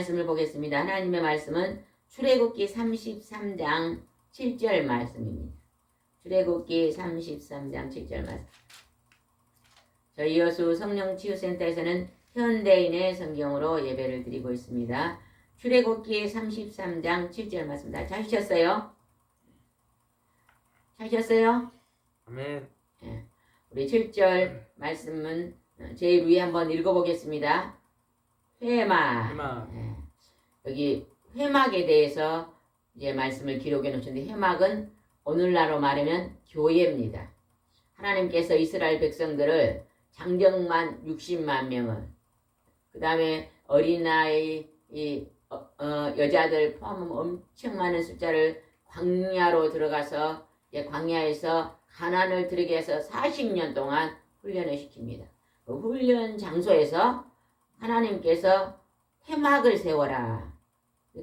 말씀을 보겠습니다. 하나님의 말씀은 출애굽기 33장 7절 말씀입니다. 출애굽기 33장 7절 말씀. 저희 여수 성령치유센터에서는 현대인의 성경으로 예배를 드리고 있습니다. 출애굽기 33장 7절 말씀 다 찾으셨어요? 찾으셨어요? 아멘. 예. 우리 7절 말씀은 제일 위에 한번 읽어보겠습니다. 회막. 예. 여기 회막에 대해서 이제 말씀을 기록해 놓으셨는데, 회막은 오늘날로 말하면 교회입니다. 하나님께서 이스라엘 백성들을 장정만 60만 명을, 그 다음에 어린아이, 여자들 포함하면 엄청 많은 숫자를 광야로 들어가서 광야에서 가나안을 들게 해서 40년 동안 훈련을 시킵니다. 그 훈련 장소에서 하나님께서 회막을 세워라.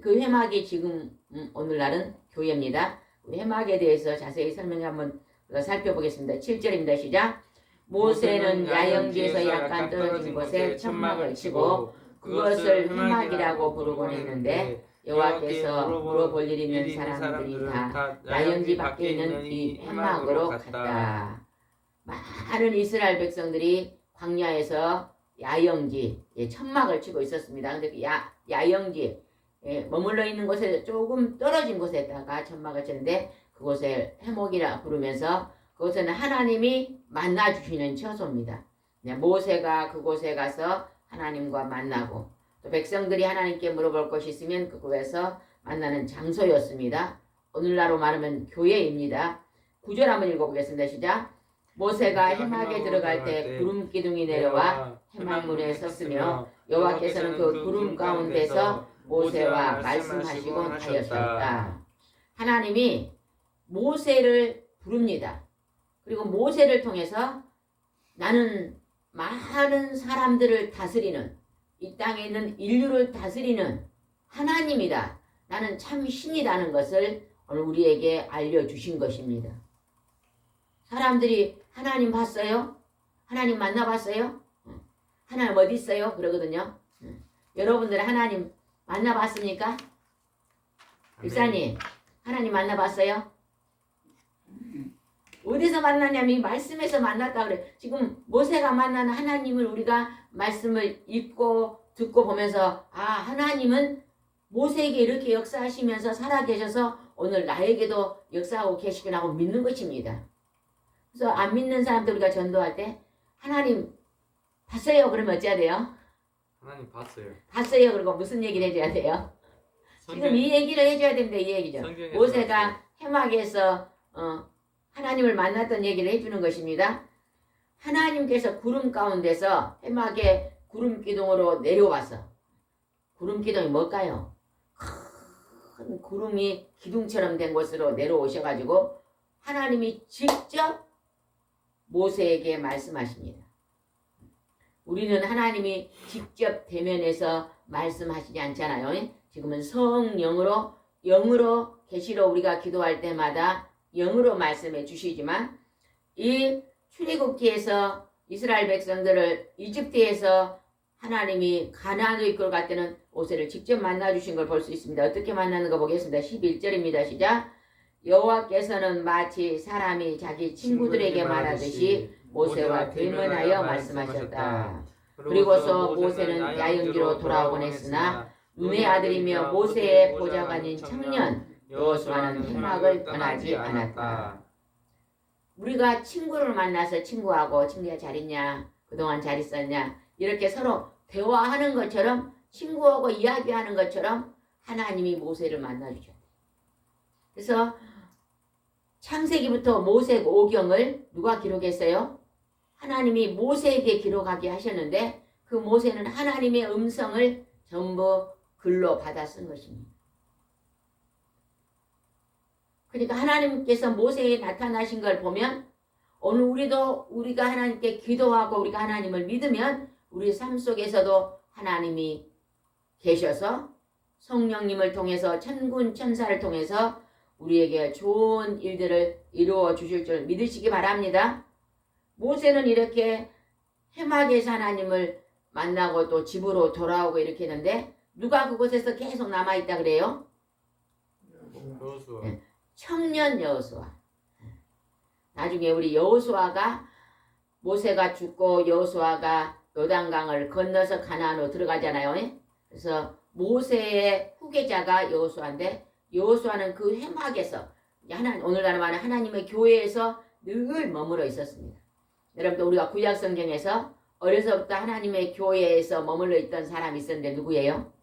그 회막이 지금 오늘날은 교회입니다. 회막에 대해서 자세히 설명 한번 살펴보겠습니다. 7절입니다. 시작. 모세는 야영지에서 약간 떨어진 곳에 천막을 치고 그것을 회막이라고 부르곤 했는데, 여호와께서 물어볼 일 있는 사람들이 다 야영지 밖에 있는 이 회막으로 갔다. 많은 이스라엘 백성들이 광야에서 야영지, 천막을 치고 있었습니다. 근데 그 야영지, 머물러 있는 곳에 조금 떨어진 곳에다가 천막을 쳤는데, 그곳을 회목이라 부르면서 그곳에는 하나님이 만나주시는 처소입니다. 모세가 그곳에 가서 하나님과 만나고, 또 백성들이 하나님께 물어볼 것이 있으면 그곳에서 만나는 장소였습니다. 오늘날로 말하면 교회입니다. 9절 한번 읽어보겠습니다. 시작. 모세가 회막에 들어갈 때 구름 기둥이 내려와 회막문에 섰으며 여호와께서는 그 구름 가운데서 모세와 말씀하시곤 하였었다. 하나님이 모세를 부릅니다. 그리고 모세를 통해서 나는 많은 사람들을 다스리는, 이 땅에 있는 인류를 다스리는 하나님이다. 나는 참 신이라는 것을 오늘 우리에게 알려주신 것입니다. 사람들이 하나님 봤어요? 하나님 만나봤어요? 하나님 어디 있어요? 그러거든요. 여러분들 하나님 만나봤습니까? 집사님 하나님 만나봤어요? 어디서 만나냐면 말씀에서 만났다 그래. 지금 모세가 만나는 하나님을 우리가 말씀을 읽고 듣고 보면서, 아, 하나님은 모세에게 이렇게 역사하시면서 살아계셔서 오늘 나에게도 역사하고 계시구나 하고 믿는 것입니다. 그래서 안 믿는 사람들 우리가 전도할 때 하나님 봤어요? 그러면 어찌해야 돼요? 하나님 봤어요. 봤어요. 그리고 무슨 얘기를 해줘야 돼요? 지금 이 얘기를 해줘야 됩니다. 이 얘기죠. 모세가 회막에서 하나님을 만났던 얘기를 해주는 것입니다. 하나님께서 구름 가운데서 회막에 구름 기둥으로 내려와서, 구름 기둥이 뭘까요? 큰 구름이 기둥처럼 된 곳으로 내려오셔가지고 하나님이 직접 모세에게 말씀하십니다. 우리는 하나님이 직접 대면해서 말씀하시지 않잖아요. 지금은 성령으로, 영으로 계시로 우리가 기도할 때마다 영으로 말씀해 주시지만, 이 출애굽기에서 이스라엘 백성들을 이집트에서 하나님이 가나안으로 이끌어 갈 때는 모세를 직접 만나 주신 걸 볼 수 있습니다. 어떻게 만나는 거 보겠습니다. 11절입니다. 시작. 여호와께서는 마치 사람이 자기 친구들에게 말하듯이 모세와 대면하여 말씀하셨다. 그리고서 모세는 야영지로 돌아오곤 했으나 눈의 아들이며 모세의 보좌관인 청년 여호수아는 회막을 떠나지 않았다. 우리가 친구를 만나서 친구하고, 친구야 잘 있냐? 그동안 잘 있었냐? 이렇게 서로 대화하는 것처럼, 친구하고 이야기하는 것처럼 하나님이 모세를 만나주죠. 그래서 창세기부터 모세오경을 누가 기록했어요? 하나님이 모세에게 기록하게 하셨는데, 그 모세는 하나님의 음성을 전부 글로 받아 쓴 것입니다. 그러니까 하나님께서 모세에 나타나신 걸 보면, 오늘 우리가 하나님께 기도하고 우리가 하나님을 믿으면 우리 삶 속에서도 하나님이 계셔서 성령님을 통해서, 천군 천사를 통해서 우리에게 좋은 일들을 이루어 주실 줄 믿으시기 바랍니다. 모세는 이렇게 회막에서 하나님을 만나고 또 집으로 돌아오고 이렇게 했는데, 누가 그곳에서 계속 남아있다 그래요? 여호수아. 네. 청년 여호수아. 나중에 우리 여호수아가 모세가 죽고 여호수아가 요단강을 건너서 가나안으로 들어가잖아요. 그래서 모세의 후계자가 여호수아인데 여호수아는 그 회막에서 오늘날 말하는 하나님의 교회에서 늘 머물러 있었습니다. 여러분들 우리가 구약 성경에서 어려서부터 하나님의 교회에서 머물러 있던 사람이 있었는데 누구예요?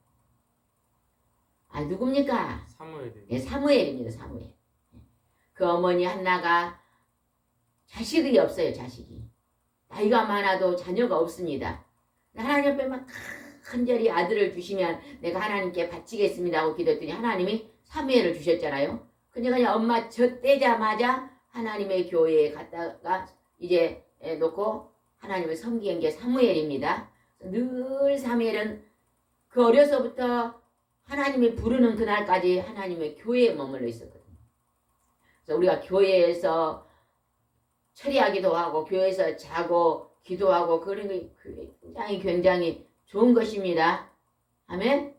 누굽니까? 사무엘이. 예, 사무엘입니다. 사무엘. 그 어머니 한나가 자식이 없어요. 자식이. 나이가 많아도 자녀가 없습니다. 하나님 앞에만 간절히 아들을 주시면 내가 하나님께 바치겠습니다 하고 기도했더니 하나님이 사무엘을 주셨잖아요. 그냥 엄마 젖대자마자 하나님의 교회에 갔다가 이제 놓고 하나님을 섬기는 게 사무엘입니다. 늘 사무엘은 그 어려서부터 하나님이 부르는 그날까지 하나님의 교회에 머물러 있었거든요. 그래서 우리가 교회에서 처리하기도 하고 교회에서 자고 기도하고 그런 게 굉장히 좋은 것입니다. 아멘.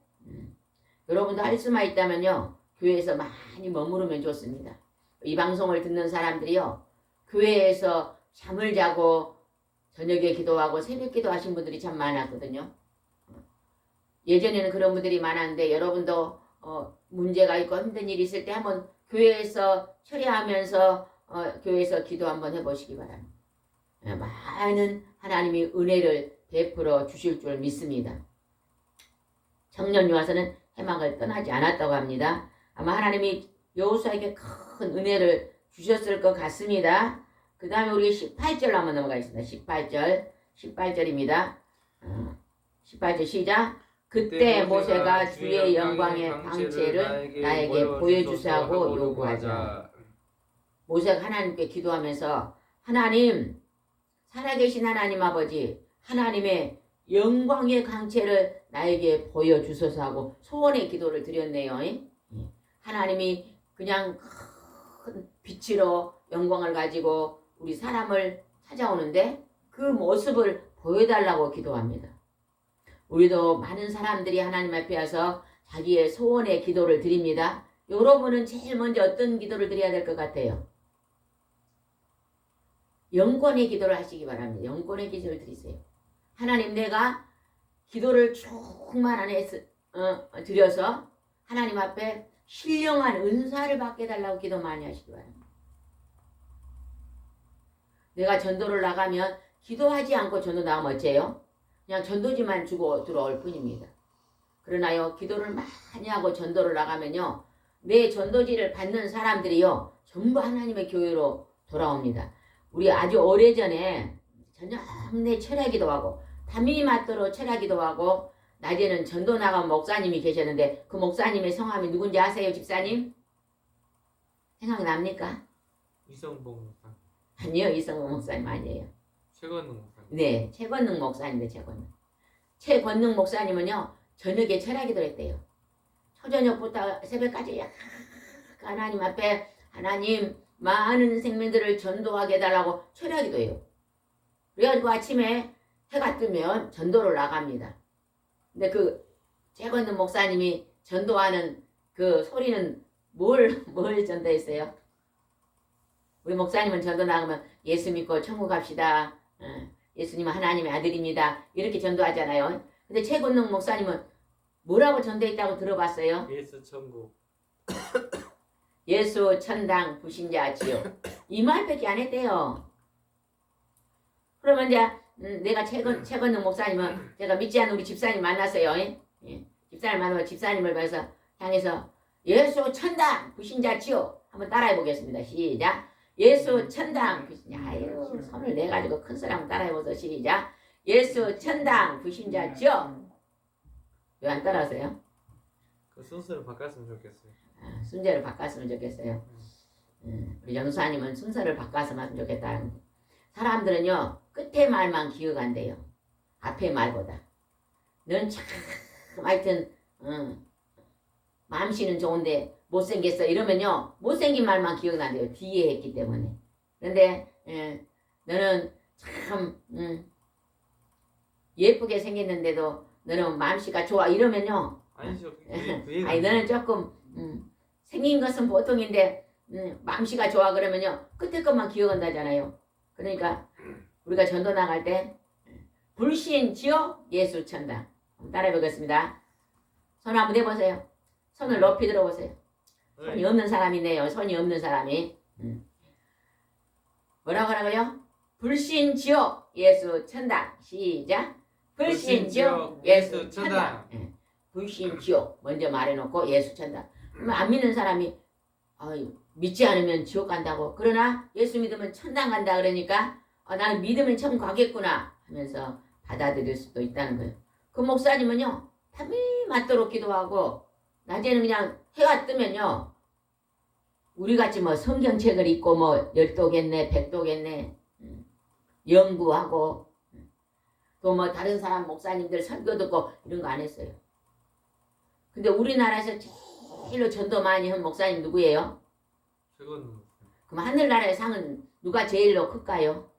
여러분도 할 수만 있다면요 교회에서 많이 머무르면 좋습니다. 이 방송을 듣는 사람들이요 교회에서 잠을 자고 저녁에 기도하고 새벽 기도하신 분들이 참 많았거든요. 예전에는 그런 분들이 많았는데 여러분도 문제가 있고 힘든 일이 있을 때 한번 교회에서 처리하면서 교회에서 기도 한번 해보시기 바랍니다. 많은 하나님이 은혜를 베풀어 주실 줄 믿습니다. 청년 요하서는 해막을 떠나지 않았다고 합니다. 아마 하나님이 여호수아에게 큰 은혜를 주셨을 것 같습니다. 그 다음에 우리 18절 한번 넘어가겠습니다. 18절입니다. 18절 시작. 그때 모세가 주의 영광의 광채를 나에게 보여주사고 요구하자. 모세가 하나님께 기도하면서 하나님, 살아계신 하나님 아버지, 하나님의 영광의 광채를 나에게 보여주소서 하고 소원의 기도를 드렸네요. 하나님이 그냥 큰 빛으로 영광을 가지고 우리 사람을 찾아오는데 그 모습을 보여달라고 기도합니다. 우리도 많은 사람들이 하나님 앞에 와서 자기의 소원의 기도를 드립니다. 여러분은 제일 먼저 어떤 기도를 드려야 될 것 같아요? 영권의 기도를 하시기 바랍니다. 영권의 기도를 드리세요. 하나님, 내가 기도를 조금만 안에 드려서 하나님 앞에 신령한 은사를 받게 해달라고 기도 많이 하시기 바랍니다. 내가 전도를 나가면 기도하지 않고 전도 나가면 어째요? 그냥 전도지만 주고 들어올 뿐입니다. 그러나요, 기도를 많이 하고 전도를 나가면요, 내 전도지를 받는 사람들이요, 전부 하나님의 교회로 돌아옵니다. 우리 아주 오래전에 저녁 내 철야기도 하고 밤이 맞도록 철야기도 하고 낮에는 전도 나간 목사님이 계셨는데 그 목사님의 성함이 누군지 아세요, 집사님? 생각납니까? 이성봉 목사. 아니요, 이성호 목사님 아니에요. 최건능 목사. 네, 최건능 목사님인데 최건능 목사님은요 저녁에 철야기도를 했대요. 초저녁부터 새벽까지 하나님 앞에 하나님 많은 생명들을 전도하게 해달라고 철야기도해요. 그래가지고 아침에 해가 뜨면 전도를 나갑니다. 근데 그 최건능 목사님이 전도하는 그 소리는 뭘 전도했어요? 우리 목사님은 전도 나가면 예수 믿고 천국 갑시다. 예수님은 하나님의 아들입니다. 이렇게 전도하잖아요. 근데 최건능 목사님은 뭐라고 전도했다고 들어봤어요? 예수 천국. 예수 천당 부신자 지옥. 이 말밖에 안 했대요. 그러면 이제 내가 최건능 목사님은 제가 믿지 않는 우리 집사님 만났어요. 예. 집사님 만나면 집사님을 향해서 예수 천당 부신자 지옥 한번 따라해 보겠습니다. 시작. 예수 천당 부신자. 아유, 손을 내가지고 큰 소리 한번 따라해보세요. 시작. 예수 천당 부신자 지옥. 왜 안 따라하세요? 그 순서를 바꿨으면 좋겠어요. 순서를 바꿨으면 좋겠어요. 우리 영수아님은 순서를 바꿔서 하면 좋겠다. 사람들은요 끝에 말만 기억한대요. 앞에 말보다. 넌 참 하여튼 마음씨는 좋은데 못생겼어 이러면요 못생긴 말만 기억난대요. 뒤에 했기 때문에. 그런데 너는 참 예쁘게 생겼는데도 너는 마음씨가 좋아 이러면요 아니죠. 그 얘기 아니 너는 조금 생긴 것은 보통인데 마음씨가 좋아 그러면요 끝에 것만 기억한다잖아요. 그러니까 우리가 전도 나갈 때 불신지옥 예수 천당 따라해 보겠습니다. 손 한번 해보세요. 손을 높이 들어보세요. 손이 없는 사람이네요. 손이 없는 사람이 뭐라고 하라고요? 불신지옥 예수 천당 시작. 불신지옥 예수 천당. 불신지옥 먼저 말해놓고 예수 천당. 그러면 안 믿는 사람이 믿지 않으면 지옥 간다고. 그러나 예수 믿으면 천당 간다 그러니까 나는 믿으면 천국 가겠구나 하면서 받아들일 수도 있다는 거예요. 그 목사님은요 밤이 맞도록 기도하고 낮에는 그냥 해가 뜨면요 우리같이 뭐 성경책을 읽고 뭐 열도겠네 백도겠네 연구하고 또 뭐 다른 사람 목사님들 설교 듣고 이런 거 안 했어요. 근데 우리나라에서 제일로 전도 많이 한 목사님 누구예요? 최건우 목사님. 그럼 하늘나라의 상은 누가 제일로 클까요?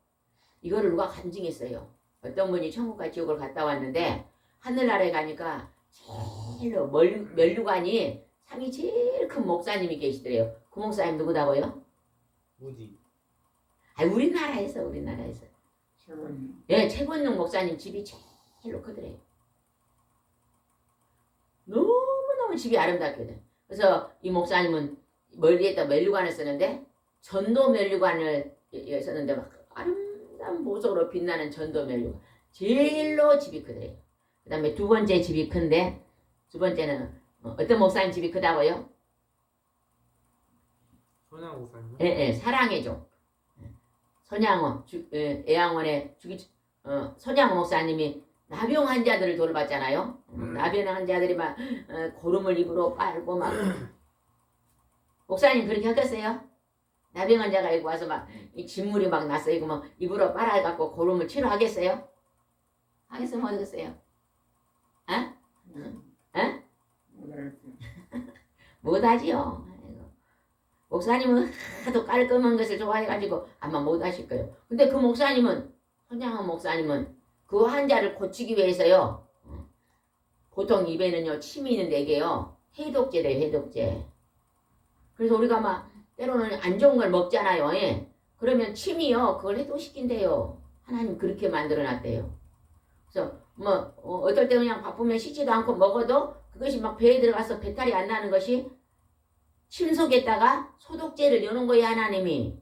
이거를 누가 간증했어요. 어떤 분이 천국과 지옥을 갔다 왔는데 하늘나라에 가니까 제일로 면류관이 상이 제일 큰 목사님이 계시더래요. 그 목사님 누구다고요? 무디. 우리나라에서 최고님. 예, 최권용 목사님 집이 제일로 크더래요. 너무너무 집이 아름답게 돼. 그래서 이 목사님은 멀리에다 면류관을 쓰는데 전도 면류관을 썼는데 막 아름다운 보석으로 빛나는 전도 면류관 제일로 집이 크더래요. 그 다음에 두 번째 집이 큰데 두 번째는 어떤 목사님 집이 크다고요? 손양 목사님. 예, 사랑의 종 손양호 애양원의 손양호 목사님이 나병 환자들을 돌봤잖아요. 나병 환자들이 막 고름을 입으로 빨고 막 목사님 그렇게 하겠어요? 나병 환자가 여기 와서 막 진물이 막 났어 이거 뭐 입으로 빨아갖고 고름을 치료하겠어요? 하겠으면 못 하겠어요? 못하지요. 목사님은 하도 깔끔한 것을 좋아해가지고 아마 못하실 거예요. 근데 그 목사님은 손양원 목사님은 그 환자를 고치기 위해서요. 보통 입에는요 침이 있는데 이게요 해독제래요 해독제. 그래서 우리가 막 때로는 안 좋은 걸 먹잖아요. 예. 그러면 침이요 그걸 해독시킨대요. 하나님 그렇게 만들어놨대요. 그래서 뭐 어떨 때 그냥 바쁘면 씻지도 않고 먹어도 그것이 막 배에 들어가서 배탈이 안 나는 것이 침 속에다가 소독제를 여는 거예요 하나님이.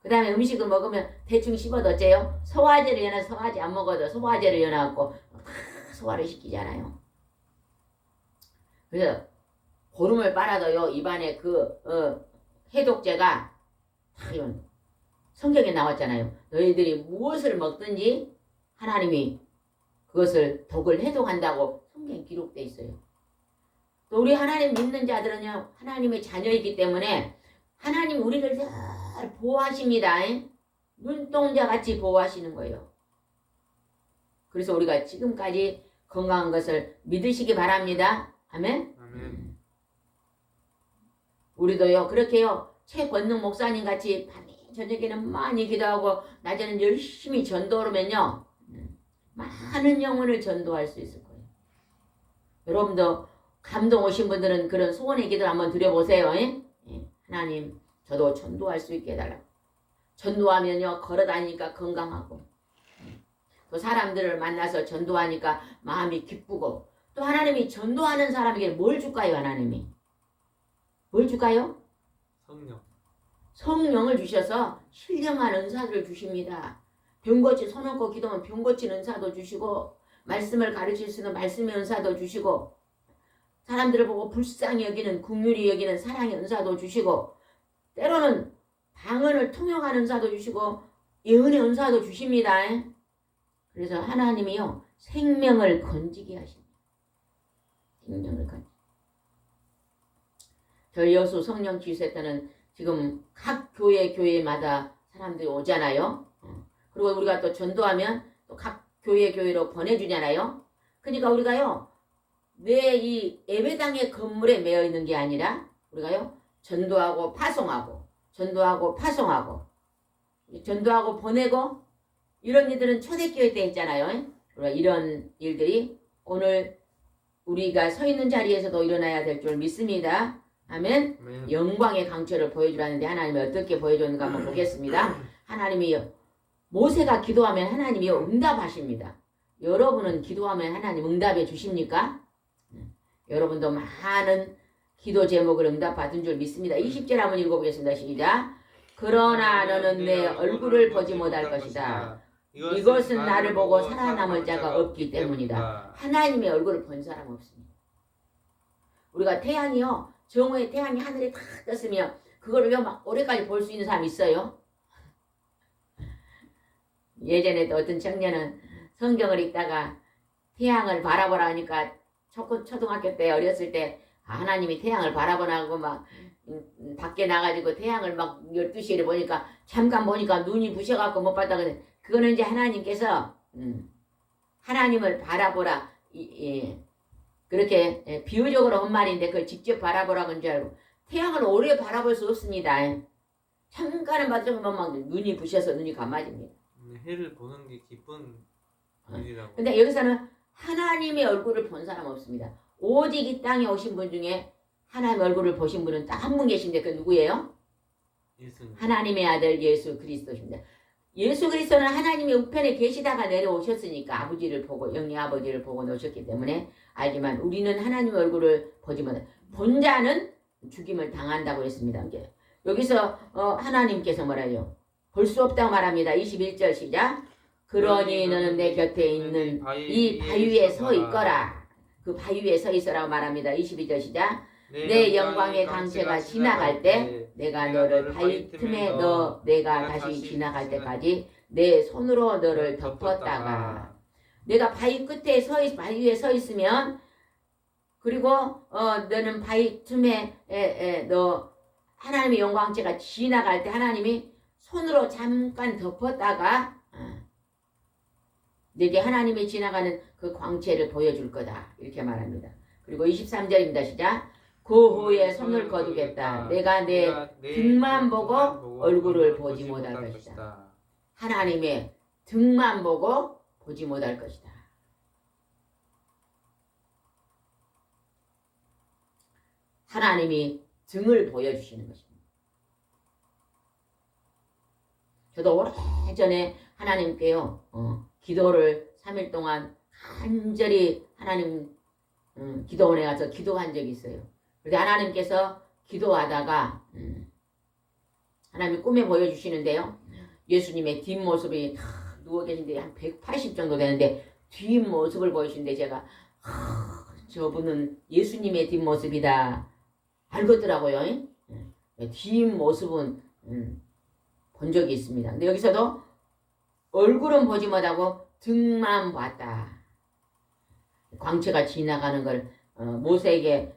그 다음에 음식을 먹으면 대충 씹어도 어째요? 소화제를 여나 소화제 안 먹어도 소화제를 여놔갖고 소화를 시키잖아요. 그래서 고름을 빨아도요 입안에 그 해독제가 성경에 나왔잖아요. 너희들이 무엇을 먹든지 하나님이 그것을 독을 해독한다고 성경에 기록되어 있어요. 또 우리 하나님 믿는 자들은요 하나님의 자녀이기 때문에 하나님 우리를 잘 보호하십니다. 눈동자같이 보호하시는 거예요. 그래서 우리가 지금까지 건강한 것을 믿으시기 바랍니다. 아멘. 아멘. 우리도요 그렇게요 최권능 목사님 같이 밤에 저녁에는 많이 기도하고 낮에는 열심히 전도하면요 많은 영혼을 전도할 수 있을 거예요. 여러분도 감동 오신 분들은 그런 소원의 기도를 한번 드려보세요. 하나님 저도 전도할 수 있게 해달라고. 전도하면요 걸어다니니까 건강하고 또 사람들을 만나서 전도하니까 마음이 기쁘고 또 하나님이 전도하는 사람에게 뭘 줄까요? 하나님이 뭘 줄까요? 성령. 성령을 주셔서 신령한 은사들을 주십니다. 병 고치 손 얹고 기도하면 병 고치는 은사도 주시고 말씀을 가르칠 수 있는 말씀의 은사도 주시고 사람들을 보고 불쌍히 여기는 긍휼히 여기는 사랑의 은사도 주시고 때로는 방언을 통역하는 은사도 주시고 예언의 은사도 주십니다. 그래서 하나님이요 생명을 건지게 하십니다. 생명을 건지. 저희 여수 성령 지휘소 때는 지금 각 교회마다 사람들이 오잖아요. 그리고 우리가 또 전도하면 또 각 교회로 보내주잖아요. 그러니까 우리가요 왜 이 예배당의 건물에 매여 있는 게 아니라 우리가요 전도하고 파송하고 보내고 이런 일들은 초대교회 때 했잖아요. 이런 일들이 오늘 우리가 서 있는 자리에서도 일어나야 될 줄 믿습니다. 아멘. 아멘. 영광의 강철을 보여주라는데 하나님이 어떻게 보여줬는가 한번 보겠습니다. 하나님이 모세가 기도하면 하나님이 응답하십니다. 여러분은 기도하면 하나님 응답해 주십니까? 여러분도 많은 기도 제목을 응답받은 줄 믿습니다. 20절 한번 읽어보겠습니다. 시작. 그러나 너는 내 얼굴을 보지 못할 것이다. 이것은 나를 보고 살아남을 자가 없기 때문이다. 하나님의 얼굴을 본 사람 없습니다. 우리가 태양이요. 정오에 태양이 하늘에 탁 떴으면 그거를 막 오래까지 볼 수 있는 사람 있어요? 예전에도 어떤 청년은 성경을 읽다가 태양을 바라보라 하니까 초등학교 때 어렸을 때 하나님이 태양을 바라보라고 막 밖에 나가지고 태양을 막 12시에 보니까 잠깐 보니까 눈이 부셔갖고 못 봤다 그래. 그거는 이제 하나님께서 하나님을 바라보라 그렇게 비유적으로 한 말인데 그걸 직접 바라보라고 한 줄 알고 태양을 오래 바라볼 수 없습니다. 잠깐은 봐도 막 눈이 부셔서 눈이 감아집니다. 해를 보는 게 기쁜 일이라고. 근데 여기서는 하나님의 얼굴을 본 사람 없습니다. 오직 이 땅에 오신 분 중에 하나님의 얼굴을 보신 분은 딱 한 분 계신데 그 누구예요? 예수님. 하나님의 아들 예수 그리스도십니다. 예수 그리스도는 하나님의 우편에 계시다가 내려오셨으니까 아버지를 보고 영리 아버지를 보고 오셨기 때문에 알지만 우리는 하나님의 얼굴을 보지 못해. 본 자는 죽임을 당한다고 했습니다. 여기서 하나님께서 뭐라요? 볼 수 없다고 말합니다. 21절 시작. 그러니 너는 내 곁에 있는 이 바위 위에 서 있거라. 그 바위 위에 서 있어라고 말합니다. 22절 시작. 내 영광의 강체가 지나갈 때 내가 너를 바위 틈에 넣어 내가 다시 지나갈 때까지 내 손으로 너를 덮었다가 내가 바위 끝에 바위 위에 서 있으면 그리고 너는 바위 틈에 너 하나님의 영광체가 지나갈 때 하나님이 손으로 잠깐 덮었다가 내게 하나님이 지나가는 그 광채를 보여줄 거다 이렇게 말합니다. 그리고 23절입니다. 시작. 그 후에 손을 거두겠다. 내가 내 등만 보고 얼굴을 보지 못할 것이다. 하나님의 등만 보고 보지 못할 것이다. 하나님이 등을 보여주시는 것입니다. 저도 오래전에 하나님께요 기도를 3일 동안 간절히 하나님 기도원에 가서 기도한 적이 있어요. 그런데 하나님께서 기도하다가 하나님이 꿈에 보여주시는데요. 예수님의 뒷모습이 누워 계신데 한 180 정도 되는데 뒷모습을 보여주시는데 제가 저분은 예수님의 뒷모습이다 알겠더라고요. 뒷모습은 본 적이 있습니다. 근데 여기서도 얼굴은 보지 못하고 등만 봤다. 광채가 지나가는 걸 모세에게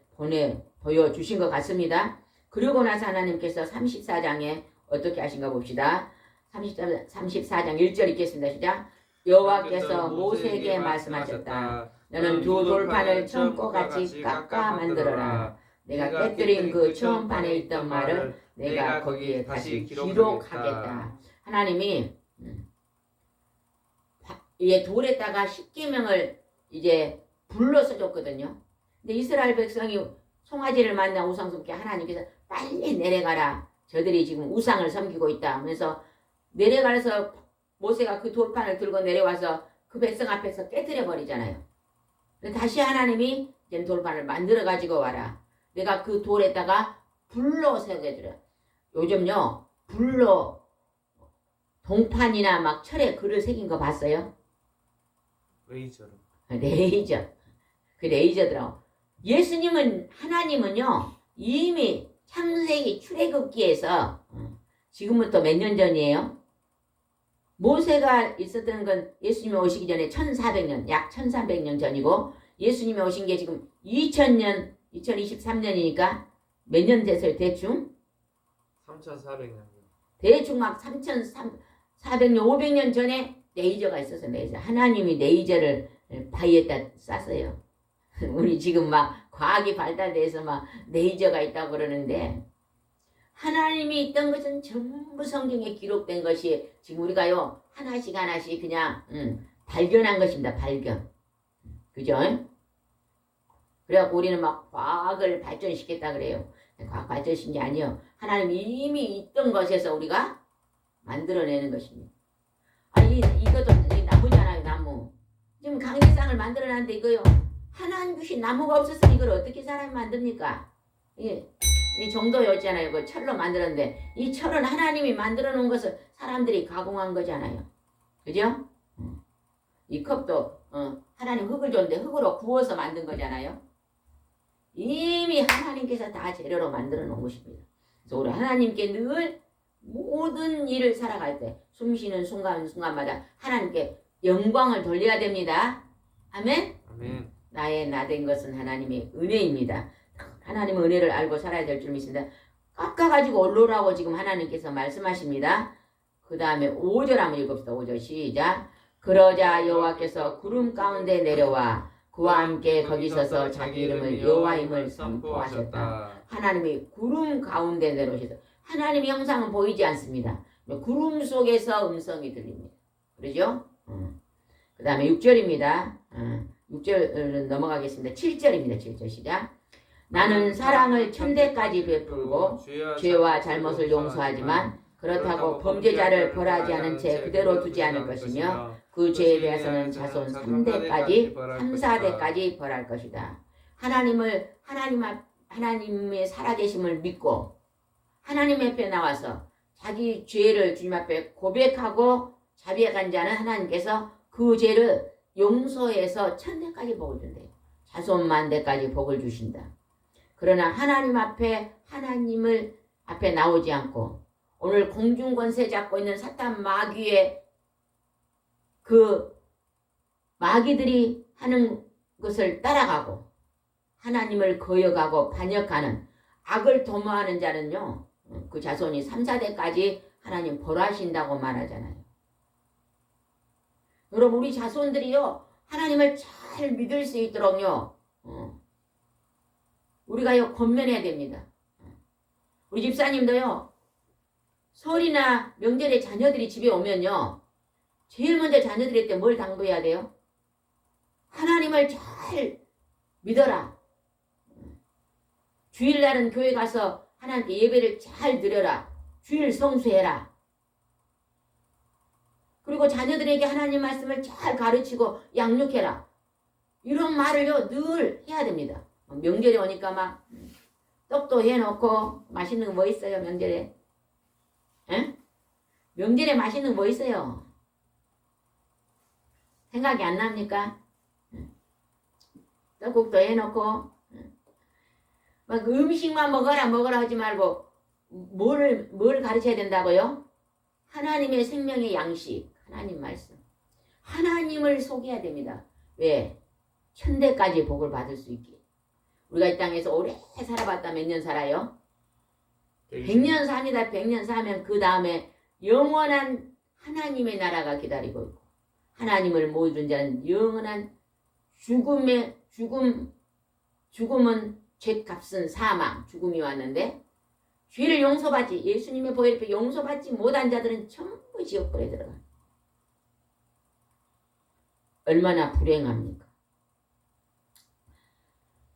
보여주신 것 같습니다. 그러고 나서 하나님께서 34장에 어떻게 하신가 봅시다. 34장 1절 읽겠습니다. 시작. 여호와께서 모세에게 말씀하셨다. 너는 두 돌판을 처음과 같이 깎아 만들어라. 내가 깨뜨린 그 처음판에 있던 말을 내가 거기에 다시 기록하겠다. 하나님이 이 돌에다가 십계명을 이제 불러서 줬거든요. 근데 이스라엘 백성이 송아지를 만나 우상 섬게 하나님께서 빨리 내려가라. 저들이 지금 우상을 섬기고 있다 하면서 내려가서 모세가 그 돌판을 들고 내려와서 그 백성 앞에서 깨뜨려 버리잖아요. 다시 하나님이 이제 돌판을 만들어 가지고 와라. 내가 그 돌에다가 불로 새겨주라. 요즘요 불로 동판이나 막 철에 글을 새긴 거 봤어요? 레이저로. 레이저. 그 레이저더라고. 예수님은 하나님은요 이미 창세기 출애굽기에서 지금부터 몇 년 전이에요? 모세가 있었던 건 예수님이 오시기 전에 1400년 약 1300년 전이고 예수님이 오신 게 지금 2000년 2023년이니까 몇 년 됐어요 대충? 3400년. 대충 막 3400년 500년 전에 레이저가 있어서 레이저. 하나님이 레이저를 바위에다 쐈어요. 우리 지금 막 과학이 발달돼서 막 레이저가 있다고 그러는데 하나님이 있던 것은 전부 성경에 기록된 것이 지금 우리가요 하나씩 하나씩 그냥 발견한 것입니다. 발견. 그죠? 그래갖고 우리는 막 과학을 발전시켰다 그래요. 과학 발전시킨 게 아니에요. 하나님이 이미 있던 것에서 우리가 만들어내는 것입니다. 이것도 이 나무잖아요, 나무. 지금 강대상을 만들어놨는데 이거요. 하나님 주신 나무가 없었으면 이걸 어떻게 사람이 만듭니까? 이 정도였잖아요. 그 철로 만들었는데 이 철은 하나님이 만들어 놓은 것을 사람들이 가공한 거잖아요. 그죠? 이 컵도 하나님 흙을 줬는데 흙으로 구워서 만든 거잖아요. 이미 하나님께서 다 재료로 만들어 놓은 것입니다. 그래서 우리 하나님께 늘 모든 일을 살아갈 때 숨쉬는 순간마다 하나님께 영광을 돌려야 됩니다. 아멘? 아멘. 나의 나된 것은 하나님의 은혜입니다. 하나님의 은혜를 알고 살아야 될 줄 믿습니다. 깎아가지고 올라오라고 지금 하나님께서 말씀하십니다. 그 다음에 5절 한번 읽읍시다. 5절 시작. 그러자 여호와께서 구름 가운데 내려와 그와 함께 거기 서서 자기 이름을 여호와임을 선포하셨다. 하나님이 구름 가운데 내려오셔서 하나님의 형상은 보이지 않습니다. 구름 속에서 음성이 들립니다. 그러죠? 그 다음에 6절입니다. 6절 넘어가겠습니다. 7절입니다. 7절 시작. 나는 사랑을 천대까지 베풀고 죄와 잘못을 용서하지만 그렇다고 범죄자를 벌하지 않은 채 그대로 두지 않을 것이며 그 죄에 대해서는 자손 3대까지 3, 4대까지 벌할 것이다. 하나님의 살아계심을 믿고 하나님 앞에 나와서 자기 죄를 주님 앞에 고백하고 자비한 자는 하나님께서 그 죄를 용서해서 천대까지 복을 준대요. 자손 만대까지 복을 주신다. 그러나 하나님 앞에 나오지 않고 오늘 공중권세 잡고 있는 사탄 마귀의 그 마귀들이 하는 것을 따라가고 하나님을 거역하고 반역하는 악을 도모하는 자는요. 그 자손이 3, 4대까지 하나님 벌하신다고 말하잖아요. 여러분 우리 자손들이요. 하나님을 잘 믿을 수 있도록요. 우리가요. 권면해야 됩니다. 우리 집사님도요. 설이나 명절에 자녀들이 집에 오면요. 제일 먼저 자녀들한테 뭘 당부해야 돼요? 하나님을 잘 믿어라. 주일날은 교회 가서 하나님께 예배를 잘 드려라. 주일 성수해라. 그리고 자녀들에게 하나님 말씀을 잘 가르치고 양육해라. 이런 말을요 늘 해야 됩니다. 명절에 오니까 막 떡도 해놓고 맛있는 거 뭐 있어요 명절에? 에? 명절에 맛있는 거 뭐 있어요? 생각이 안 납니까? 떡국도 해놓고 막 음식만 먹어라 하지 말고 뭘 가르쳐야 된다고요? 하나님의 생명의 양식, 하나님 말씀. 하나님을 속여야 됩니다. 왜? 천대까지 복을 받을 수 있게. 우리가 이 땅에서 오래 살아봤다 몇 년 살아요? 100년 삽니다. 100년 사면 그 다음에 영원한 하나님의 나라가 기다리고 있고 하나님을 모든 자는 영원한 죽음은 죄값은 사망, 죽음이 왔는데 죄를 용서받지 예수님의 보혈 앞에 용서받지 못한 자들은 전부 지옥불에 들어가. 얼마나 불행합니까?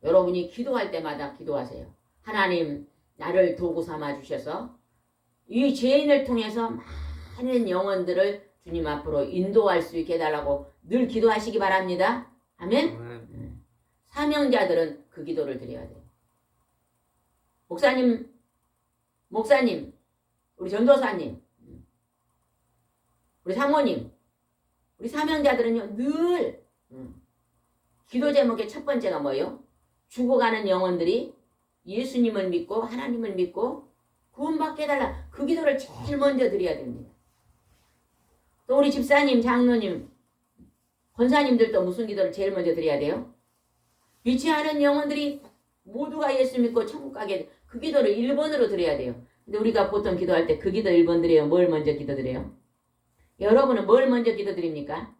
여러분이 기도할 때마다 기도하세요. 하나님 나를 도구 삼아 주셔서 이 죄인을 통해서 많은 영혼들을 주님 앞으로 인도할 수 있게 해달라고 늘 기도하시기 바랍니다. 아멘? 사명자들은 그 기도를 드려야 돼요. 목사님, 우리 전도사님, 우리 사모님, 우리 사명자들은요 늘 기도 제목의 첫 번째가 뭐예요? 죽어가는 영혼들이 예수님을 믿고 하나님을 믿고 구원받게 해달라. 그 기도를 제일 먼저 드려야 됩니다. 또 우리 집사님, 장로님, 권사님들도 무슨 기도를 제일 먼저 드려야 돼요? 믿지 않은 영혼들이 모두가 예수 믿고 천국 가게 돼. 그 기도를 1번으로 드려야 돼요. 근데 우리가 보통 기도할 때 그 기도 1번 드려요. 뭘 먼저 기도 드려요? 여러분은 뭘 먼저 기도 드립니까?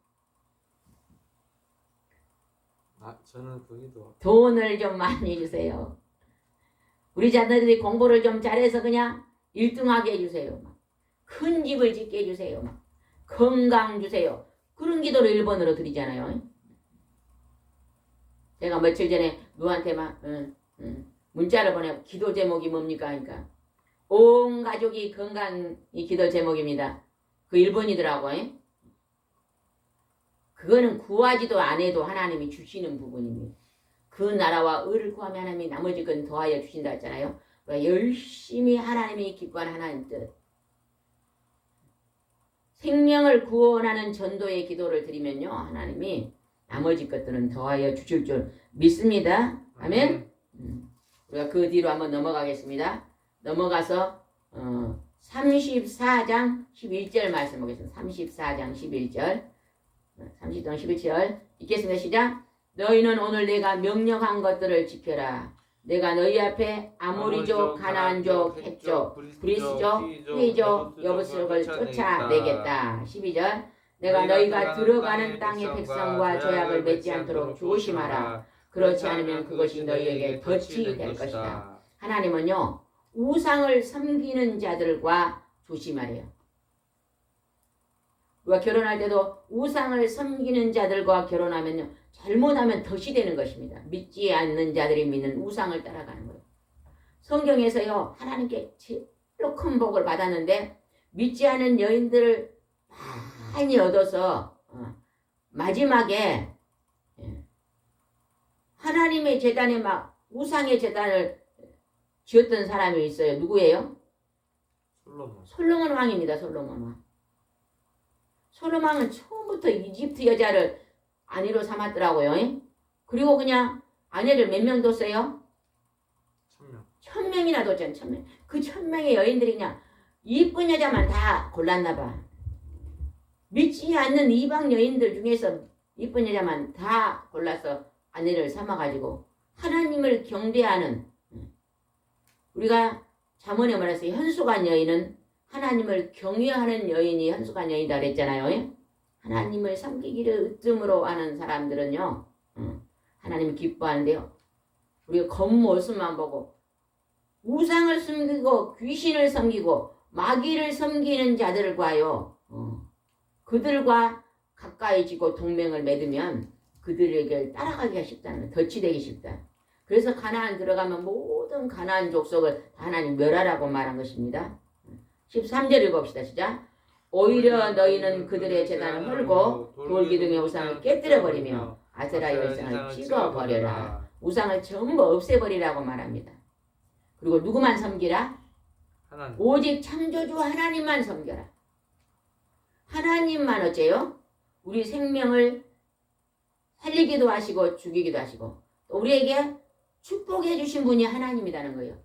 저는 그 기도. 돈을 좀 많이 주세요. 우리 자녀들이 공부를 좀 잘해서 그냥 1등하게 해주세요. 큰 집을 짓게 해주세요. 건강 주세요. 그런 기도를 1번으로 드리잖아요. 제가 며칠 전에 누구한테만 문자를 보내. 기도 제목이 뭡니까? 그러니까 온 가족이 건강이 기도 제목입니다. 그 1번이더라고. 그거는 구하지도 안 해도 하나님이 주시는 부분입니다. 그 나라와 의를 구하면 하나님이 나머지 건 더하여 주신다 했잖아요. 열심히 하나님이 기뻐하는 하나님 뜻. 생명을 구원하는 전도의 기도를 드리면요, 하나님이 나머지 것들은 더하여 주실 줄 믿습니다. 아멘. 우리가 그 뒤로 한번 넘어가겠습니다. 넘어가서 34장 11절 말씀 보겠습니다. 34장 11절 30장 11절 읽겠습니다. 시작. 너희는 오늘 내가 명령한 것들을 지켜라. 내가 너희 앞에 아모리족, 가나안족, 헷족, 브리스족, 히족, 여부스족을 쫓아내겠다. 12절 내가 너희가 들어가는 땅의 백성과 조약을 맺지 않도록 조심하라. 그렇지 않으면 그것이 너희에게 덫이 될 것이다. 하나님은요, 우상을 섬기는 자들과 조심하래요. 우리가 결혼할 때도 우상을 섬기는 자들과 결혼하면요, 잘못하면 덫이 되는 것입니다. 믿지 않는 자들이 믿는 우상을 따라가는 거예요. 성경에서요, 하나님께 제일로 큰 복을 받았는데 믿지 않은 여인들을 많이 얻어서 마지막에 하나님의 제단에 막 우상의 제단을 지었던 사람이 있어요. 누구예요? 솔로몬 왕입니다. 솔로몬 왕. 솔로몬 왕은 처음부터 이집트 여자를 아내로 삼았더라고요. 그리고 그냥 아내를 몇 명 뒀어요? 1000명이나 뒀잖아요. 1000명. 그 1000명의 여인들이 그냥 이쁜 여자만 다 골랐나 봐. 믿지 않는 이방 여인들 중에서 이쁜 여자만 다 골라서 아내를 삼아가지고 하나님을 경배하는, 우리가 잠언에 말해서 현숙한 여인은 하나님을 경외하는 여인이 현숙한 여인이다 그랬잖아요. 하나님을 섬기기를 으뜸으로 하는 사람들은요, 하나님을 기뻐하는데요, 우리가 겉모습만 보고 우상을 섬기고 귀신을 섬기고 마귀를 섬기는 자들과요, 그들과 가까이 지고 동맹을 맺으면 그들에게 따라가기가 쉽다는 거예요. 덫이 되기 쉽다. 그래서 가나안 들어가면 모든 가나안 족속을 하나님 멸하라고 말한 것입니다. 13절 읽어봅시다. 시작. 오히려 너희는 그들의 제단을 헐고 돌기둥의 우상을 깨뜨려버리며 아세라의 우상을 찍어버려라. 우상을 전부 없애버리라고 말합니다. 그리고 누구만 섬기라? 하나님. 오직 창조주 하나님만 섬겨라. 하나님만 어째요? 우리 생명을 살리기도 하시고 죽이기도 하시고 또 우리에게 축복해 주신 분이 하나님이라는 거예요.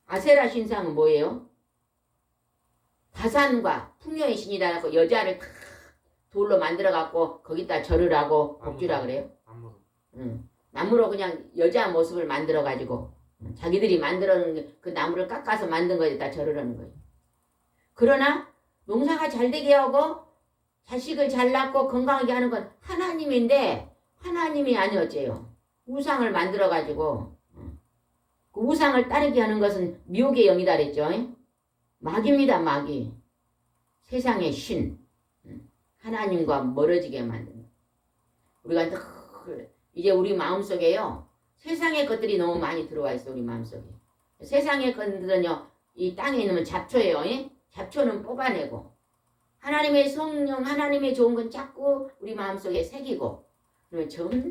아세라 신상은 뭐예요? 다산과 풍요의 신이라고 여자를 다 돌로 만들어갖고 거기다 절을 하고 복주라 그래요. 나무로 그냥 여자 모습을 만들어가지고 자기들이 만들어놓은 그 나무를 깎아서 만든 거에다 절을 하는 거예요. 그러나 농사가 잘 되게 하고 자식을 잘 낳고 건강하게 하는 건 하나님인데 하나님이 아니었지요. 우상을 만들어가지고 그 우상을 따르게 하는 것은 미혹의 영이다 그랬죠. 마귀입니다. 마귀. 세상의 신. 하나님과 멀어지게 만드는. 우리가 늘 이제 우리 마음속에요, 세상의 것들이 너무 많이 들어와 있어. 우리 마음속에. 세상의 것들은요, 이 땅에 있는 잡초예요. 잡초는 뽑아내고 하나님의 성령, 하나님의 좋은 건 자꾸 우리 마음속에 새기고, 그러면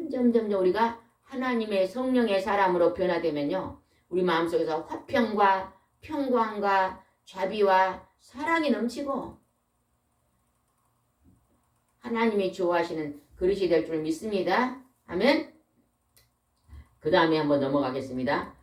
점점 우리가 하나님의 성령의 사람으로 변화되면요, 우리 마음속에서 화평과 평강과 자비와 사랑이 넘치고 하나님이 좋아하시는 그릇이 될 줄 믿습니다. 아멘. 그 다음에 한번 넘어가겠습니다.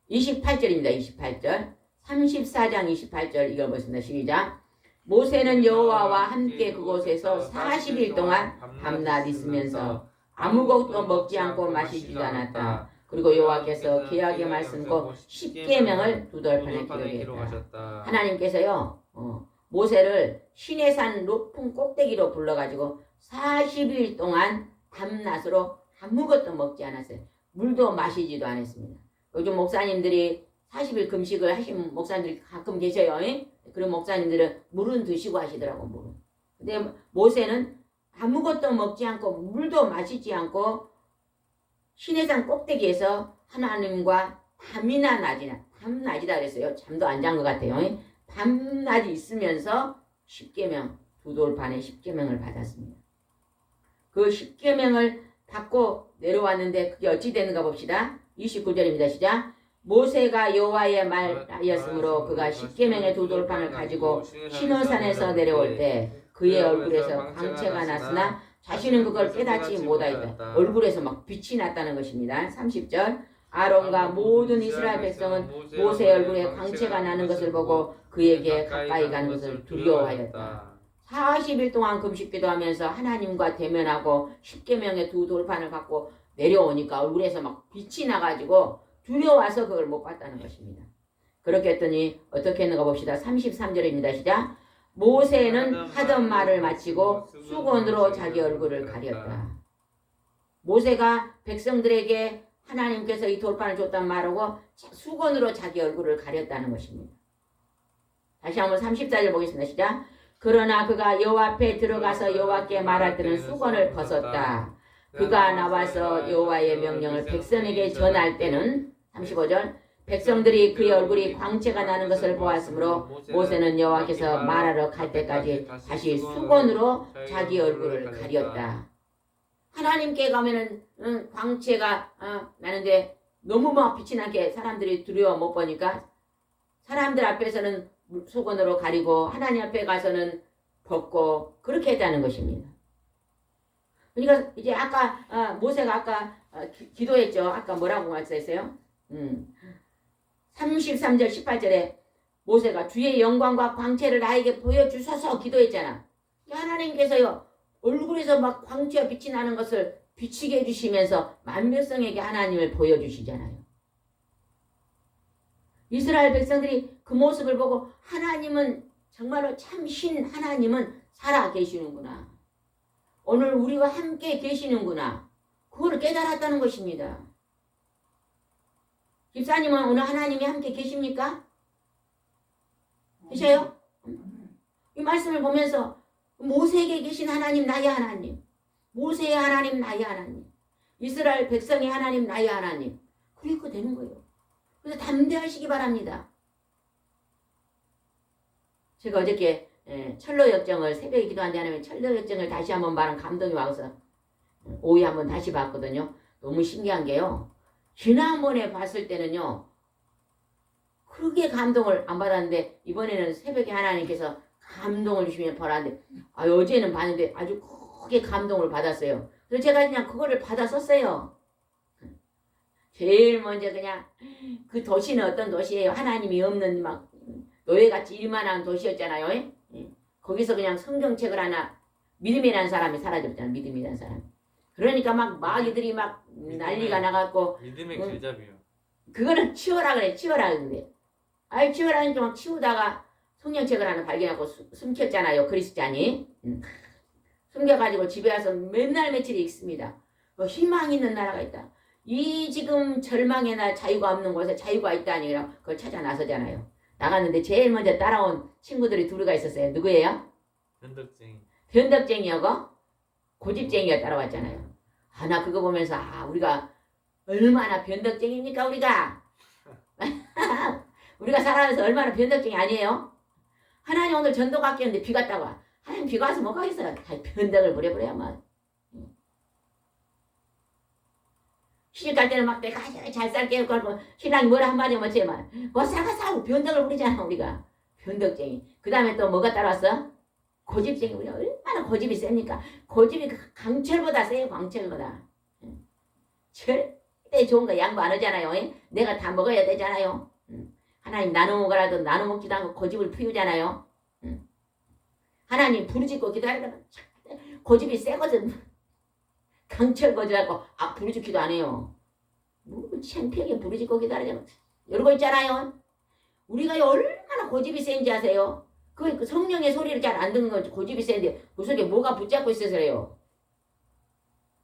28절입니다. 28절. 34장 28절 읽어보겠습니다. 시작. 모세는 여호와와 함께 그곳에서 40일 동안 밤낮 있으면서 아무것도 먹지 않고 마시지도 않았다. 그리고 여호와께서 계약의 말씀과 십계명을 두 돌판에 기록했다. 하나님께서요, 모세를 시내산 높은 꼭대기로 불러가지고 40일 동안 밤낮으로 아무것도 먹지 않았어요. 물도 마시지도 않았습니다. 요즘 목사님들이 40일 금식을 하신 목사님들이 가끔 계셔요. 그런 목사님들은 물은 드시고 하시더라고, 물은. 근데 모세는 아무것도 먹지 않고 물도 마시지 않고 시내산 꼭대기에서 하나님과 밤이나 낮이나 밤낮이다 그랬어요. 잠도 안 잔 것 같아요. 밤낮이 있으면서 십계명 두 돌판의 십계명을 받았습니다. 그 십계명을 받고 내려왔는데 그게 어찌 되는가 봅시다. 29절입니다. 시작. 모세가 여호와의 말하였으므로 그가 십계명의 두 돌판을 가지고 시내산에서 내려올 때 그의 얼굴에서 광채가 났으나 자신은 그걸 깨닫지 못하였다. 얼굴에서 막 빛이 났다는 것입니다. 30절. 아론과 모든 이스라엘 백성은 모세의 얼굴에 광채가 나는 것을 보고 그에게 가까이 가는 것을 두려워하였다. 40일 동안 금식 기도하면서 하나님과 대면하고 십계명의 두 돌판을 갖고 내려오니까 얼굴에서 막 빛이 나가지고 두려워서 그걸 못 봤다는 것입니다. 그렇게 했더니 어떻게 했는가 봅시다. 33절입니다. 시작. 모세는 하던 말을 마치고 수건으로 자기 얼굴을 가렸다. 모세가 백성들에게 하나님께서 이 돌판을 줬단 말하고 수건으로 자기 얼굴을 가렸다는 것입니다. 다시 한번 34절 보겠습니다. 시작. 그러나 그가 여호와 앞에 들어가서 여호와께 말할 때는 수건을 벗었다. 그가 나와서 여호와의 명령을 백성에게 전할 때는 35절. 백성들이 그의 얼굴이 광채가 나는 것을 보았으므로 모세는 여호와께서 말하러 갈 때까지 다시 수건으로 자기 얼굴을 가렸다. 하나님께 가면은 광채가 나는데 너무 막 빛이 나게 사람들이 두려워 못 보니까 사람들 앞에서는 수건으로 가리고 하나님 앞에 가서는 벗고 그렇게 했다는 것입니다. 그러니까 이제 아까 모세가 아까 기도했죠. 아까 뭐라고 말씀했어요? 33절 18절에 모세가 주의 영광과 광채를 나에게 보여주소서 기도했잖아. 하나님께서요 얼굴에서 막 광채와 빛이 나는 것을 비치게 해주시면서 만백성에게 하나님을 보여주시잖아요. 이스라엘 백성들이 그 모습을 보고 하나님은 정말로 참신 하나님은 살아 계시는구나. 오늘 우리와 함께 계시는구나. 그걸 깨달았다는 것입니다. 집사님은 오늘 하나님이 함께 계십니까? 계셔요? 이 말씀을 보면서 모세에게 계신 하나님 나의 하나님, 모세의 하나님 나의 하나님, 이스라엘 백성의 하나님 나의 하나님, 그렇게 되는 거예요. 그래서 담대하시기 바랍니다. 제가 어저께 철로역정을 새벽에 기도한 데 하나님 철로역정을 다시 한번 말한 감동이 와서 오후에 한번 다시 봤거든요. 너무 신기한 게요. 지난번에 봤을 때는요. 크게 감동을 안 받았는데 이번에는 새벽에 하나님께서 감동을 주시면 보라는데 어제는 봤는데 아주 크게 감동을 받았어요. 그래서 제가 그냥 그거를 받아 썼어요. 제일 먼저 그냥 그 도시는 어떤 도시예요? 하나님이 없는 막 노예같이 일만한 도시였잖아요. 거기서 그냥 성경책을 하나 믿음이라는 사람이 사라졌잖아요. 믿음이라는 사람. 그러니까 막 마귀들이 막 난리가 나갖고 믿음의 길잡이요. 그거는 치워라 그래. 치워라 그러는데 치워라니까 막 치우다가 성경책을 하나 발견하고 숨겼잖아요. 그리스찬이. 숨겨가지고 집에 와서 맨날 며칠 읽습니다. 희망 있는 나라가 있다. 이 지금 절망의 날 자유가 없는 곳에 자유가 있다니 그걸 찾아 나서잖아요. 나갔는데 제일 먼저 따라온 친구들이 둘이가 있었어요. 누구예요? 변덕쟁이. 변덕쟁이하고 고집쟁이가 따라왔잖아요. 나 그거 보면서 우리가 얼마나 변덕쟁이입니까 우리가. 우리가 살아가면서 얼마나 변덕쟁이 아니에요? 하나님 오늘 전도 갈게 했는데 비가 왔다고. 하나님 비가 와서 못 가겠어요. 변덕을 부려버려야만. 시집갈 때는 막 내가 잘 살게 그러고 신랑이 뭐라 한마디 못해만 못 살가 싸고 변덕을 부리잖아 우리가. 변덕쟁이. 그 다음에 또 뭐가 따라왔어? 고집쟁이. 우리가 얼마나 고집이 셉니까? 고집이 강철보다 세요. 강철보다. 절대 좋은 거 양보 안 하잖아요. 내가 다 먹어야 되잖아요. 하나님 나눠 먹으라도 나눠 먹지도 않고 고집을 피우잖아요. 하나님 부르짖고 기도하려면 고집이 세거든. 강철 거지라고 부르짖기도 안 해요. 뭐 창피하게 부르짖고 기다리자고 이러고 있잖아요. 우리가 얼마나 고집이 센지 아세요? 그 성령의 소리를 잘 안 듣는 건 고집이 센데 그 속에 뭐가 붙잡고 있어서 그래요.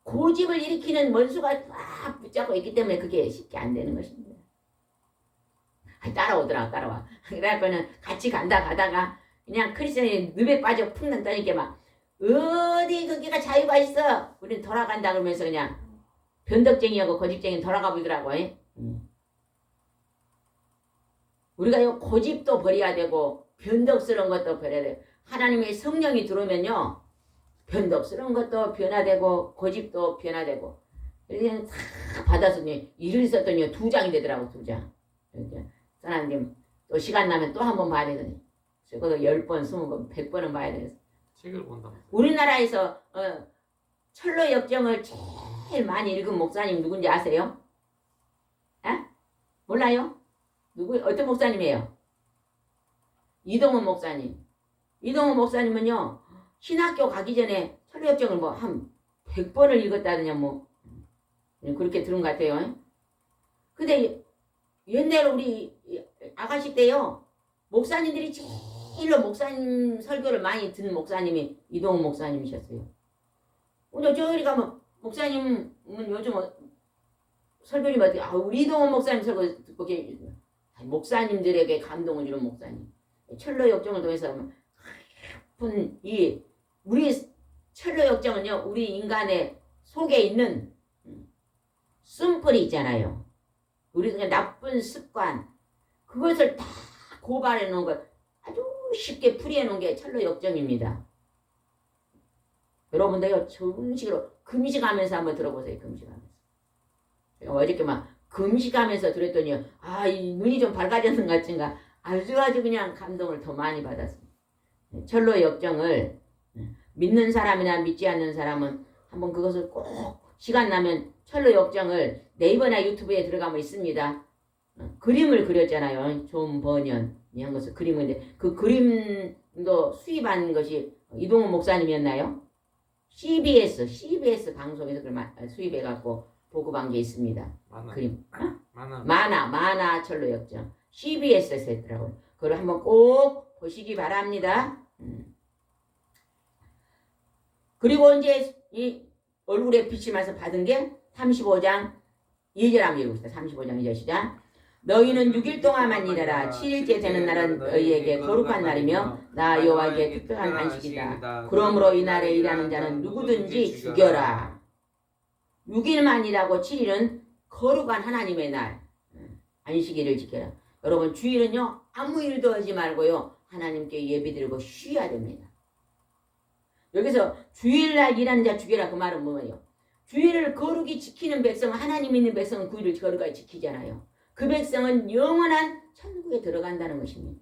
고집을 일으키는 원수가 막 붙잡고 있기 때문에 그게 쉽게 안 되는 것입니다. 따라와. 그래갖고는 같이 가다가 그냥 크리스천이 늪에 빠져 푹 난다니까 막 어디 거기가 자유가 있어. 우린 돌아간다 그러면서 그냥 변덕쟁이하고 고집쟁이 돌아가 보더라고. 우리가 이 고집도 버려야 되고 변덕스러운 것도 버려야 돼. 하나님의 성령이 들어오면요. 변덕스러운 것도 변화되고 고집도 변화되고 그냥 다 받아서 일을 있었더니 2장이 되더라고. 2장. 하나님 또 시간 나면 또 한 번 봐야 되더니 적어도 10번, 20번, 100번은 봐야 되겠어. 책을 본다. 우리나라에서 철로 역정을 제일 많이 읽은 목사님 누군지 아세요? 몰라요? 어떤 목사님이에요? 이동훈 목사님. 이동훈 목사님은요, 신학교 가기 전에 철로 역정을 뭐 한 100번을 읽었다느냐, 뭐. 그렇게 들은 것 같아요. 근데 옛날 우리 아가씨 때요, 목사님들이 제일로 목사님 설교를 많이 듣는 목사님이 이동훈 목사님이셨어요. 근데 저기 가면 목사님은 요즘 설교님 어떻게, 우리 이동훈 목사님 설교 듣고 목사님들에게 감동을 주는 목사님. 철로 역정을 통해서 깊은 우리 철로 역정은요, 우리 인간의 속에 있는 쓴뿌리 있잖아요. 우리 그냥 나쁜 습관, 그것을 다 고발해 놓은 것, 아주 쉽게 풀이해 놓은 게 철로 역정입니다. 여러분들요, 정식으로 금식하면서 한번 들어보세요. 금식하면서. 제가 어저께 막 금식하면서 들었더니 이 눈이 좀 밝아졌는 것 같은가 아주 그냥 감동을 더 많이 받았습니다. 철로 역정을 믿는 사람이나 믿지 않는 사람은 한번 그것을 꼭 시간 나면 철로 역정을 네이버나 유튜브에 들어가면 있습니다. 그림을 그렸잖아요. 존 버년 이런 것을 그림인데 그 그림도 수입한 것이 이동훈 목사님이었나요? CBS 방송에서 그걸 수입해갖고 보급한 게 있습니다. 그림. 만화 철로 역정. CBS에서 했더라고요. 그걸 한번 꼭 보시기 바랍니다. 그리고 이제 이 얼굴에 비치면서 받은 게 35장 2절 한번 읽읍시다. 35장 2절 시작. 너희는 6일 동안만 일하라. 7일째 되는 날은 너희에게 거룩한 날이며 나 여호와에게 특별한 안식이다. 그러므로 이 날에 일하는 자는 누구든지 죽여라. 6일만 일하고 7일은 거룩한 하나님의 날. 안식일을 지켜라. 여러분 주일은요 아무 일도 하지 말고요 하나님께 예배드리고 쉬어야 됩니다. 여기서 주일날 일하는 자 죽여라 그 말은 뭐예요? 주일을 거룩히 지키는 백성, 하나님 있는 백성은 그 일을 거룩하게 지키잖아요. 그 백성은 영원한 천국에 들어간다는 것입니다.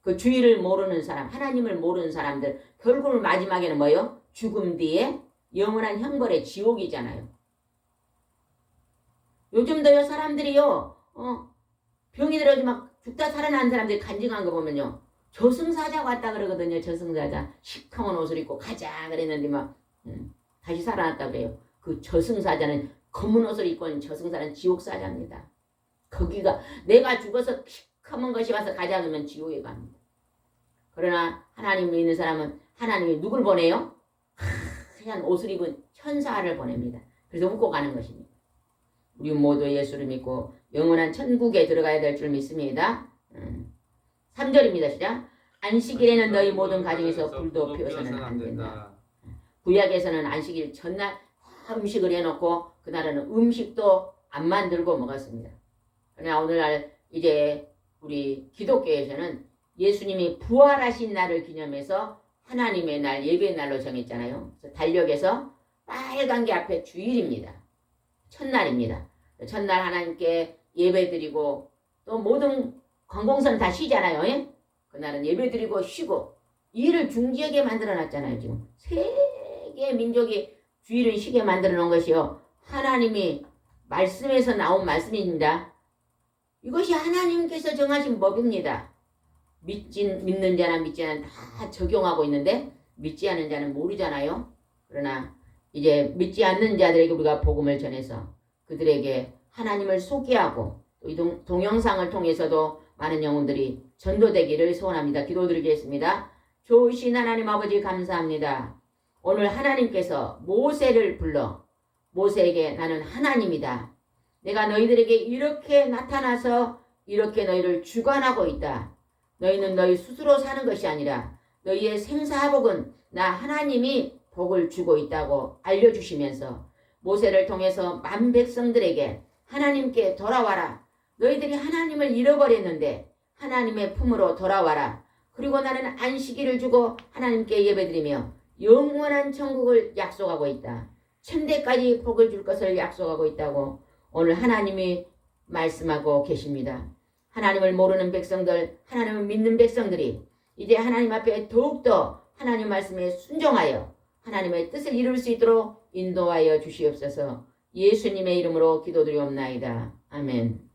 그 주일을 모르는 사람, 하나님을 모르는 사람들 결국은 마지막에는 뭐예요? 죽음 뒤에 영원한 형벌의 지옥이잖아요. 요즘도요 사람들이요 병이 들어서 막 죽다 살아난 사람들이 간증한 거 보면요 저승사자가 왔다 그러거든요. 저승사자 시커먼 옷을 입고 가자 그랬는데 막 다시 살아났다 그래요. 그 저승사자는 검은 옷을 입고 있는 저승사자는 지옥사자입니다. 거기가 내가 죽어서 시커먼 것이 와서 가자 그러면 지옥에 갑니다. 그러나 하나님 믿는 사람은 하나님이 누굴 보내요? 하얀 옷을 입은 천사를 보냅니다. 그래서 웃고 가는 것입니다. 우리 모두 예수를 믿고 영원한 천국에 들어가야 될 줄 믿습니다. 3절입니다. 시작. 안식일에는 너희 모든 가정에서 불도 피워서는 안 된다. 구약에서는 안식일 전날 음식을 해놓고 그날은 음식도 안 만들고 먹었습니다. 그러나 오늘날 이제 우리 기독교에서는 예수님이 부활하신 날을 기념해서 하나님의 날, 예배의 날로 정했잖아요. 그래서 달력에서 빨간 게 앞에 주일입니다. 첫날입니다. 첫날 하나님께 예배드리고 또 모든 관공서는 다 쉬잖아요. 예? 그날은 예배드리고 쉬고 일을 중지하게 만들어놨잖아요. 지금 세계 민족이 주일은 쉬게 만들어놓은 것이요. 하나님이 말씀에서 나온 말씀입니다. 이것이 하나님께서 정하신 법입니다. 믿는 자나 믿지 않는 다 적용하고 있는데 믿지 않는 자는 모르잖아요. 그러나 이제 믿지 않는 자들에게 우리가 복음을 전해서 그들에게 하나님을 소개하고 또 이 동영상을 통해서도 많은 영혼들이 전도되기를 소원합니다. 기도드리겠습니다. 좋으신 하나님 아버지 감사합니다. 오늘 하나님께서 모세를 불러 모세에게 나는 하나님이다. 내가 너희들에게 이렇게 나타나서 이렇게 너희를 주관하고 있다. 너희는 너희 스스로 사는 것이 아니라 너희의 생사복은 나 하나님이 복을 주고 있다고 알려주시면서 모세를 통해서 만 백성들에게 하나님께 돌아와라. 너희들이 하나님을 잃어버렸는데 하나님의 품으로 돌아와라. 그리고 나는 안식일을 주고 하나님께 예배드리며 영원한 천국을 약속하고 있다. 천대까지 복을 줄 것을 약속하고 있다고 오늘 하나님이 말씀하고 계십니다. 하나님을 모르는 백성들, 하나님을 믿는 백성들이 이제 하나님 앞에 더욱더 하나님 말씀에 순종하여 하나님의 뜻을 이룰 수 있도록 인도하여 주시옵소서. 예수님의 이름으로 기도드리옵나이다. 아멘.